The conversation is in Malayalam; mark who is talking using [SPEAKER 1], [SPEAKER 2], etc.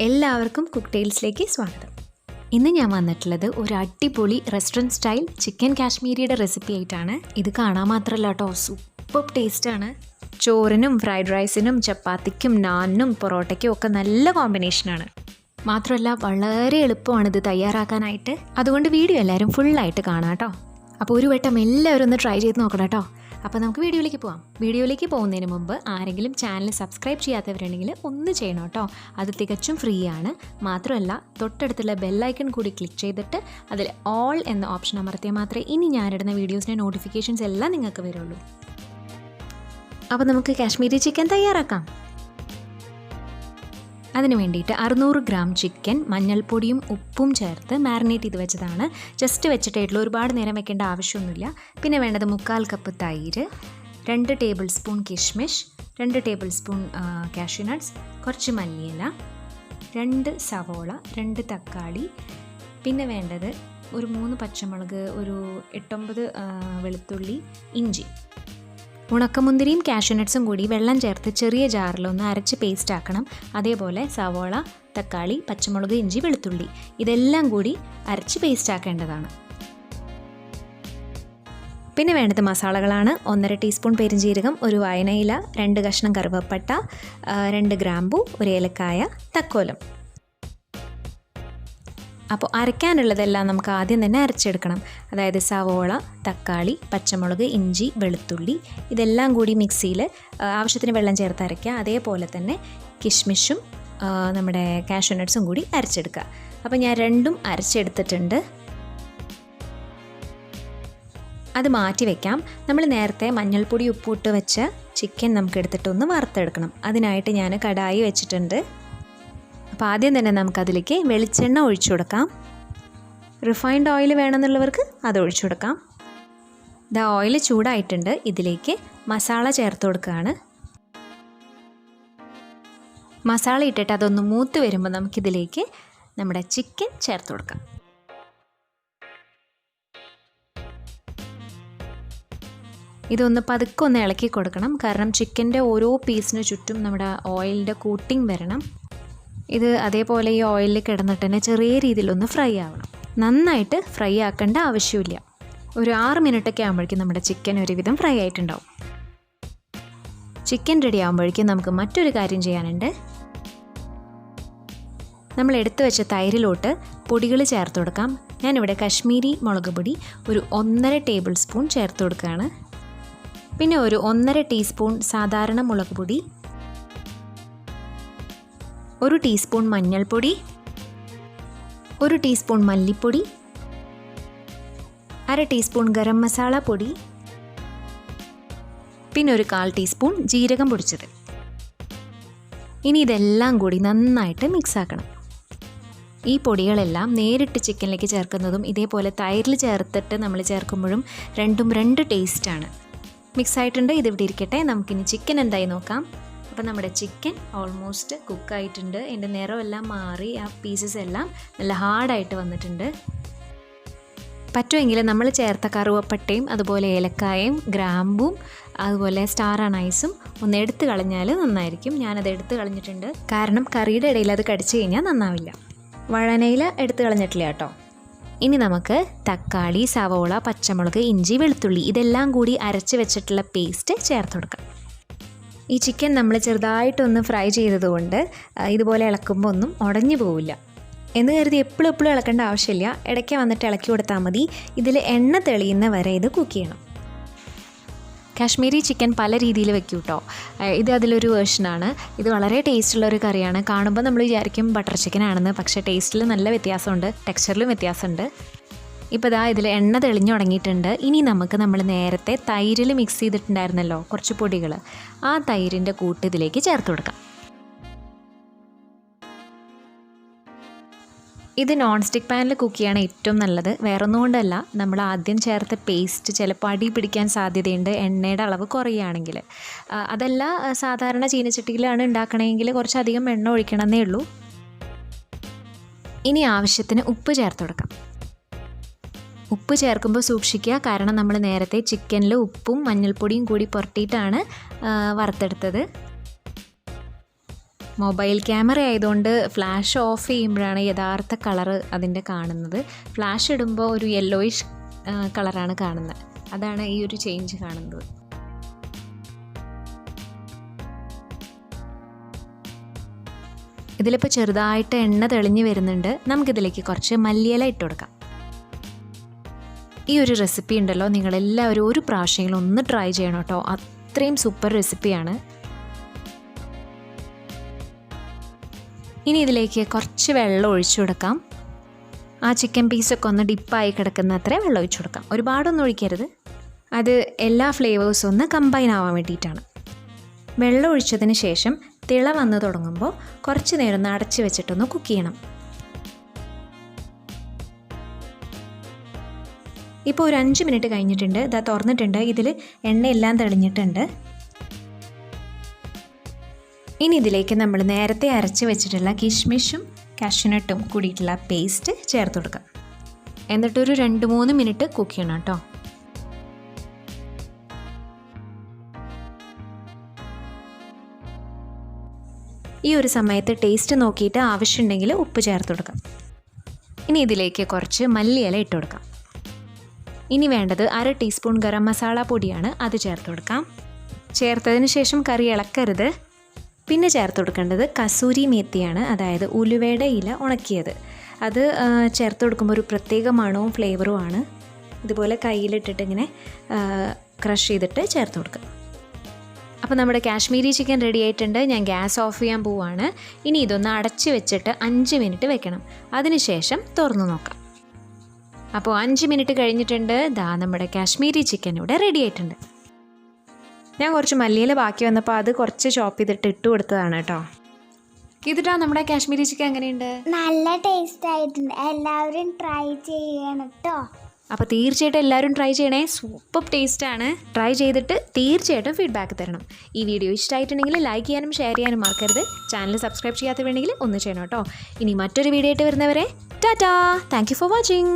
[SPEAKER 1] എല്ലാവർക്കും കുക്ക് ടെയിൽസിലേക്ക് സ്വാഗതം. ഇന്ന് ഞാൻ വന്നിട്ടുള്ളത് ഒരു അടിപൊളി റെസ്റ്റോറൻറ്റ് സ്റ്റൈൽ ചിക്കൻ കാശ്മീരിയുടെ റെസിപ്പി ആയിട്ടാണ്. ഇത് കാണാൻ മാത്രമല്ല കേട്ടോ, സൂപ്പർ ടേസ്റ്റാണ്. ചോറിനും ഫ്രൈഡ് റൈസിനും ചപ്പാത്തിക്കും നാനിനും പൊറോട്ടയ്ക്കും ഒക്കെ നല്ല കോമ്പിനേഷനാണ്. മാത്രമല്ല വളരെ എളുപ്പമാണ് ഇത് തയ്യാറാക്കാനായിട്ട്. അതുകൊണ്ട് വീഡിയോ എല്ലാവരും ഫുള്ളായിട്ട് കാണാം കേട്ടോ. അപ്പോൾ ഒരു വട്ടം എല്ലാവരും ഒന്ന് ട്രൈ ചെയ്ത് നോക്കണം കേട്ടോ. അപ്പോൾ നമുക്ക് വീഡിയോയിലേക്ക് പോകാം. വീഡിയോയിലേക്ക് പോകുന്നതിന് മുമ്പ് ആരെങ്കിലും ചാനൽ സബ്സ്ക്രൈബ് ചെയ്യാത്തവരുണ്ടെങ്കിൽ ഒന്ന് ചെയ്യണം കേട്ടോ. അത് തികച്ചും ഫ്രീ ആണ്. മാത്രമല്ല തൊട്ടടുത്തുള്ള ബെല്ലൈക്കൺ കൂടി ക്ലിക്ക് ചെയ്തിട്ട് അതിൽ ഓൾ എന്ന ഓപ്ഷൻ അമർത്തിയാൽ മാത്രമേ ഇനി ഞാനിടുന്ന വീഡിയോസിൻ്റെ നോട്ടിഫിക്കേഷൻസ് എല്ലാം നിങ്ങൾക്ക് വരുള്ളൂ. അപ്പോൾ നമുക്ക് കാശ്മീരി ചിക്കൻ തയ്യാറാക്കാം. അതിന് വേണ്ടിയിട്ട് 600 ഗ്രാം ചിക്കൻ മഞ്ഞൾപ്പൊടിയും ഉപ്പും ചേർത്ത് മാരിനേറ്റ് ചെയ്ത് വെച്ചതാണ്. ജസ്റ്റ് വെച്ചിട്ടായിട്ടുള്ള ഒരുപാട് നേരം വെക്കേണ്ട ആവശ്യമൊന്നുമില്ല. പിന്നെ വേണ്ടത് 3/4 കപ്പ് തൈര്, 2 ടേബിൾ സ്പൂൺ കിഷ്മിഷ്, 2 ടേബിൾ സ്പൂൺ കാഷ്യൂ നട്ട്സ്, കുറച്ച് മല്ലിയില, 2 സവോള, 2 തക്കാളി, പിന്നെ വേണ്ടത് ഒരു 3 പച്ചമുളക്, ഒരു 8-9 വെളുത്തുള്ളി, ഇഞ്ചി. ഉണക്കമുന്തിരിയും കാഷ്യൂ നട്ട്സും കൂടി വെള്ളം ചേർത്ത് ചെറിയ ജാറിലൊന്ന് അരച്ച് പേസ്റ്റ് ആക്കണം. അതേപോലെ സവോള, തക്കാളി, പച്ചമുളക്, ഇഞ്ചി, വെളുത്തുള്ളി ഇതെല്ലാം കൂടി അരച്ച് പേസ്റ്റ് ആക്കേണ്ടതാണ്. പിന്നെ വേണ്ടത് മസാലകളാണ്. 1.5 ടീസ്പൂൺ പെരിഞ്ജീരകം, ഒരു വായനയില, 2 കഷ്ണം കറുവപ്പട്ട, 2 ഗ്രാമ്പൂ, 1 ഏലക്കായ, തക്കോലം. അപ്പോൾ അരയ്ക്കാനുള്ളതെല്ലാം നമുക്ക് ആദ്യം തന്നെ അരച്ചെടുക്കണം. അതായത് സവോള, തക്കാളി, പച്ചമുളക്, ഇഞ്ചി, വെളുത്തുള്ളി ഇതെല്ലാം കൂടി മിക്സിയിൽ ആവശ്യത്തിന് വെള്ളം ചേർത്ത് അരയ്ക്കുക. അതേപോലെ തന്നെ കിഷ്മിഷും നമ്മുടെ കാഷ്യൂ നട്ട്സും കൂടി അരച്ചെടുക്കുക. അപ്പോൾ ഞാൻ രണ്ടും അരച്ചെടുത്തിട്ടുണ്ട്. അത് മാറ്റി വയ്ക്കാം. നമ്മൾ നേരത്തെ മഞ്ഞൾപ്പൊടി ഉപ്പിട്ട് വെച്ച ചിക്കൻ നമുക്ക് എടുത്തിട്ടൊന്ന് വറുത്തെടുക്കണം. അതിനായിട്ട് ഞാൻ കടായി വെച്ചിട്ടുണ്ട്. അപ്പോൾ ആദ്യം തന്നെ നമുക്കതിലേക്ക് വെളിച്ചെണ്ണ ഒഴിച്ചു കൊടുക്കാം. റിഫൈൻഡ് ഓയിൽ വേണമെന്നുള്ളവർക്ക് അത് ഒഴിച്ചു കൊടുക്കാം. ഇത് ഓയിൽ ചൂടായിട്ടുണ്ട്. ഇതിലേക്ക് മസാല ചേർത്ത് കൊടുക്കുകയാണ്. മസാല ഇട്ടിട്ട് അതൊന്ന് മൂത്ത് വരുമ്പോൾ നമുക്കിതിലേക്ക് നമ്മുടെ ചിക്കൻ ചേർത്ത് കൊടുക്കാം. ഇതൊന്ന് പതുക്കെ ഒന്ന് ഇളക്കി കൊടുക്കണം. കാരണം ചിക്കൻ്റെ ഓരോ പീസിന് ചുറ്റും നമ്മുടെ ഓയിലിൻ്റെ കോട്ടിങ് വരണം. ഇത് അതേപോലെ ഈ ഓയിലിൽ കിടന്നിട്ട് തന്നെ ചെറിയ രീതിയിലൊന്ന് ഫ്രൈ ആവണം. നന്നായിട്ട് ഫ്രൈ ആക്കേണ്ട ആവശ്യമില്ല. ഒരു 6 മിനിറ്റൊക്കെ ആകുമ്പോഴേക്കും നമ്മുടെ ചിക്കൻ ഒരുവിധം ഫ്രൈ ആയിട്ടുണ്ടാവും. ചിക്കൻ റെഡി ആകുമ്പോഴേക്കും നമുക്ക് മറ്റൊരു കാര്യം ചെയ്യാനുണ്ട്. നമ്മൾ എടുത്തു വെച്ച തൈരിലോട്ട് പൊടികൾ ചേർത്ത് കൊടുക്കാം. ഞാനിവിടെ കശ്മീരി മുളക് പൊടി ഒരു 1.5 ടേബിൾ സ്പൂൺ ചേർത്ത് കൊടുക്കുകയാണ്. പിന്നെ ഒരു 1.5 ടീസ്പൂൺ സാധാരണ മുളക് പൊടി, 1 ടീസ്പൂൺ മഞ്ഞൾപ്പൊടി, 1 ടീസ്പൂൺ മല്ലിപ്പൊടി, 1/2 ടീസ്പൂൺ ഗരം മസാല പൊടി, പിന്നെ ഒരു 1/4 ടീസ്പൂൺ ജീരകം പൊടിച്ചത്. ഇനി ഇതെല്ലാം കൂടി നന്നായിട്ട് മിക്സ് ആക്കണം. ഈ പൊടികളെല്ലാം നേരിട്ട് ചിക്കനിലേക്ക് ചേർക്കുന്നതും ഇതേപോലെ തൈരിൽ ചേർത്തിട്ട് നമ്മൾ ചേർക്കുമ്പോഴും രണ്ടും 2 ടേസ്റ്റാണ്. മിക്സ് ആയിട്ടുണ്ട്. ഇതിവിടെ ഇരിക്കട്ടെ. നമുക്കിനി ചിക്കൻ എന്തായി നോക്കാം. അപ്പോൾ നമ്മുടെ ചിക്കൻ ഓൾമോസ്റ്റ് കുക്കായിട്ടുണ്ട്. അതിൻ്റെ നിറമെല്ലാം മാറി ആ പീസസ് എല്ലാം നല്ല ഹാർഡായിട്ട് വന്നിട്ടുണ്ട്. പറ്റുമെങ്കിൽ നമ്മൾ ചേർത്ത കറുവപ്പട്ടയും അതുപോലെ ഏലക്കായയും ഗ്രാമ്പും അതുപോലെ സ്റ്റാർ അനൈസും ഒന്ന് എടുത്ത് കളഞ്ഞാൽ നന്നായിരിക്കും. ഞാനത് എടുത്ത് കളഞ്ഞിട്ടുണ്ട്. കാരണം കറിയുടെ ഇടയിൽ അത് കടിച്ചു കഴിഞ്ഞാൽ നന്നാവില്ല. വഴനയില എടുത്ത് കളഞ്ഞിട്ടില്ല കേട്ടോ. ഇനി നമുക്ക് തക്കാളി, സവോള, പച്ചമുളക്, ഇഞ്ചി, വെളുത്തുള്ളി ഇതെല്ലാം കൂടി അരച്ച് വെച്ചിട്ടുള്ള പേസ്റ്റ് ചേർത്ത് കൊടുക്കാം. ഈ ചിക്കൻ നമ്മൾ ചെറുതായിട്ടൊന്ന് ഫ്രൈ ചെയ്തതുകൊണ്ട് ഇതുപോലെ ഇളക്കുമ്പോൾ ഒന്നും ഉടഞ്ഞു പോവില്ല എന്ന് കരുതി എപ്പോഴും ഇളക്കേണ്ട ആവശ്യമില്ല. ഇടയ്ക്ക് വന്നിട്ട് ഇളക്കി കൊടുത്താൽ മതി. ഇതിൽ എണ്ണ തെളിയുന്ന വരെ ഇത് കുക്ക് ചെയ്യണം. കാശ്മീരി ചിക്കൻ പല രീതിയിൽ വെക്കും കേട്ടോ. ഇത് അതിലൊരു വേർഷനാണ്. ഇത് വളരെ ടേസ്റ്റുള്ളൊരു കറിയാണ്. കാണുമ്പോൾ നമ്മൾ വിചാരിക്കും ബട്ടർ ചിക്കൻ ആണെന്ന്. പക്ഷേ ടേസ്റ്റിൽ നല്ല വ്യത്യാസമുണ്ട്, ടെക്സ്ചറിലും വ്യത്യാസമുണ്ട്. ഇപ്പോൾ ഇതാ ഇതിൽ എണ്ണ തെളിഞ്ഞു തുടങ്ങിയിട്ടുണ്ട്. ഇനി നമുക്ക് നമ്മൾ നേരത്തെ തൈരിൽ മിക്സ് ചെയ്തിട്ടുണ്ടായിരുന്നല്ലോ കുറച്ച് പൊടികൾ, ആ തൈരിൻ്റെ കൂട്ട് ഇതിലേക്ക് ചേർത്ത് കൊടുക്കാം. ഇത് നോൺ സ്റ്റിക്ക് പാനിൽ കുക്ക് ചെയ്യാണ് ഏറ്റവും നല്ലത്. വേറൊന്നും കൊണ്ടല്ല, നമ്മൾ ആദ്യം ചേർത്ത പേസ്റ്റ് ചിലപ്പോൾ അടി പിടിക്കാൻ സാധ്യതയുണ്ട് എണ്ണയുടെ അളവ് കുറയുകയാണെങ്കിൽ. അതല്ല സാധാരണ ചീനച്ചട്ടിയിലാണ് ഉണ്ടാക്കണമെങ്കിൽ കുറച്ചധികം എണ്ണ ഒഴിക്കണമെന്നേ ഉള്ളൂ. ഇനി ആവശ്യത്തിന് ഉപ്പ് ചേർത്ത് കൊടുക്കാം. ഉപ്പ് ചേർക്കുമ്പോൾ സൂക്ഷിക്കുക. കാരണം നമ്മൾ നേരത്തെ ചിക്കനിൽ ഉപ്പും മഞ്ഞൾപ്പൊടിയും കൂടി പുരട്ടിയിട്ടാണ് വറുത്തെടുത്തത്. മൊബൈൽ ക്യാമറ ആയതുകൊണ്ട് ഫ്ലാഷ് ഓഫ് ചെയ്യുമ്പോഴാണ് യഥാർത്ഥ കളറ് അതിൻ്റെ കാണുന്നത്. ഫ്ലാഷ് ഇടുമ്പോൾ ഒരു യെല്ലോയിഷ് കളറാണ് കാണുന്നത്. അതാണ് ഈ ഒരു ചേഞ്ച് കാണുന്നത്. ഇതിലിപ്പോൾ ചെറുതായിട്ട് എണ്ണ തെളിഞ്ഞ് വരുന്നുണ്ട്. നമുക്കിതിലേക്ക് കുറച്ച് മല്ലിയില ഇട്ട് കൊടുക്കാം. ഈ ഒരു റെസിപ്പി ഉണ്ടല്ലോ, നിങ്ങളെല്ലാവരും ഒരു പ്രാവശ്യമെങ്കിലും ഒന്ന് ട്രൈ ചെയ്യണം കേട്ടോ. അത്രയും സൂപ്പർ റെസിപ്പിയാണ്. ഇനി ഇതിലേക്ക് കുറച്ച് വെള്ളം ഒഴിച്ചു കൊടുക്കാം. ആ ചിക്കൻ പീസൊക്കെ ഒന്ന് ഡിപ്പായി കിടക്കുന്ന അത്രയും വെള്ളം ഒഴിച്ചു കൊടുക്കാം. ഒരുപാടൊന്നും ഒഴിക്കരുത്. അത് എല്ലാ ഫ്ലേവേഴ്സും ഒന്ന് കമ്പൈൻ ആവാൻ വേണ്ടിയിട്ടാണ്. വെള്ളം ഒഴിച്ചതിന് ശേഷം തിള വന്ന് തുടങ്ങുമ്പോൾ കുറച്ച് നേരം ഒന്ന് അടച്ച് വെച്ചിട്ടൊന്ന് കുക്ക് ചെയ്യണം. ഇപ്പോൾ ഒരു 5 മിനിറ്റ് കഴിഞ്ഞിട്ടുണ്ട്. ഇതാ തുറന്നിട്ടുണ്ട്. ഇതിൽ എണ്ണയെല്ലാം തെളിഞ്ഞിട്ടുണ്ട്. ഇനി ഇതിലേക്ക് നമ്മൾ നേരത്തെ അരച്ച് വെച്ചിട്ടുള്ള കിഷ്മിഷും കാഷ്യൂനട്ടും കൂടിയിട്ടുള്ള പേസ്റ്റ് ചേർത്ത് കൊടുക്കാം. എന്നിട്ടൊരു 2-3 മിനിറ്റ് കുക്ക് ചെയ്യണം കേട്ടോ. ഈ ഒരു സമയത്ത് ടേസ്റ്റ് നോക്കിയിട്ട് ആവശ്യമുണ്ടെങ്കിൽ ഉപ്പ് ചേർത്ത് കൊടുക്കാം. ഇനി ഇതിലേക്ക് കുറച്ച് മല്ലിയില ഇട്ട് കൊടുക്കാം. ഇനി വേണ്ടത് 1/2 ടീസ്പൂൺ ഗരം മസാല പൊടിയാണ്. അത് ചേർത്ത് കൊടുക്കാം. ചേർത്തതിന് ശേഷം കറി ഇളക്കരുത്. പിന്നെ ചേർത്ത് കൊടുക്കേണ്ടത് കസൂരി മെത്തിയാണ്, അതായത് ഉലുവയുടെ ഇല ഉണക്കിയത്. അത് ചേർത്ത് കൊടുക്കുമ്പോൾ ഒരു പ്രത്യേക മണവും ഫ്ലേവറുമാണ്. ഇതുപോലെ കയ്യിലിട്ടിട്ട് ഇങ്ങനെ ക്രഷ് ചെയ്തിട്ട് ചേർത്ത് കൊടുക്കുക. അപ്പോൾ നമ്മുടെ കാശ്മീരി ചിക്കൻ റെഡി ആയിട്ടുണ്ട്. ഞാൻ ഗ്യാസ് ഓഫ് ചെയ്യാൻ പോവുകയാണ്. ഇനി ഇതൊന്ന് അടച്ച് വെച്ചിട്ട് 5 മിനിറ്റ് വെക്കണം. അതിനുശേഷം തുറന്നു നോക്കാം. അപ്പോൾ 5 മിനിറ്റ് കഴിഞ്ഞിട്ടുണ്ട്. ദാ നമ്മുടെ കാശ്മീരി ചിക്കൻ ഇവിടെ റെഡി ആയിട്ടുണ്ട്. ഞാൻ കുറച്ച് മല്ലിയില ബാക്കി വന്നപ്പോൾ അത് കുറച്ച് ചോപ്പ് ചെയ്തിട്ട് ഇട്ട് കൊടുത്തതാണ് കേട്ടോ. ഇതിട്ടാ നമ്മുടെ കാശ്മീരി ചിക്കൻ എങ്ങനെയുണ്ട്?
[SPEAKER 2] നല്ല ടേസ്റ്റ് ആയിട്ടുണ്ട്. എല്ലാവരും ട്രൈ ചെയ്യണം കേട്ടോ.
[SPEAKER 1] അപ്പോൾ തീർച്ചയായിട്ടും എല്ലാവരും ട്രൈ ചെയ്യണേ. സൂപ്പർ ടേസ്റ്റാണ്. ട്രൈ ചെയ്തിട്ട് തീർച്ചയായിട്ടും ഫീഡ്ബാക്ക് തരണം. ഈ വീഡിയോ ഇഷ്ടമായിട്ടുണ്ടെങ്കിൽ ലൈക്ക് ചെയ്യാനും ഷെയർ ചെയ്യാനും മറക്കരുത്. ചാനൽ സബ്സ്ക്രൈബ് ചെയ്യാത്തവരുണ്ടെങ്കിൽ ഒന്ന് ചെയ്യണം കേട്ടോ. ഇനി മറ്റൊരു വീഡിയോ ആയിട്ട് വരുന്നവരെ Tata. Thank you for watching.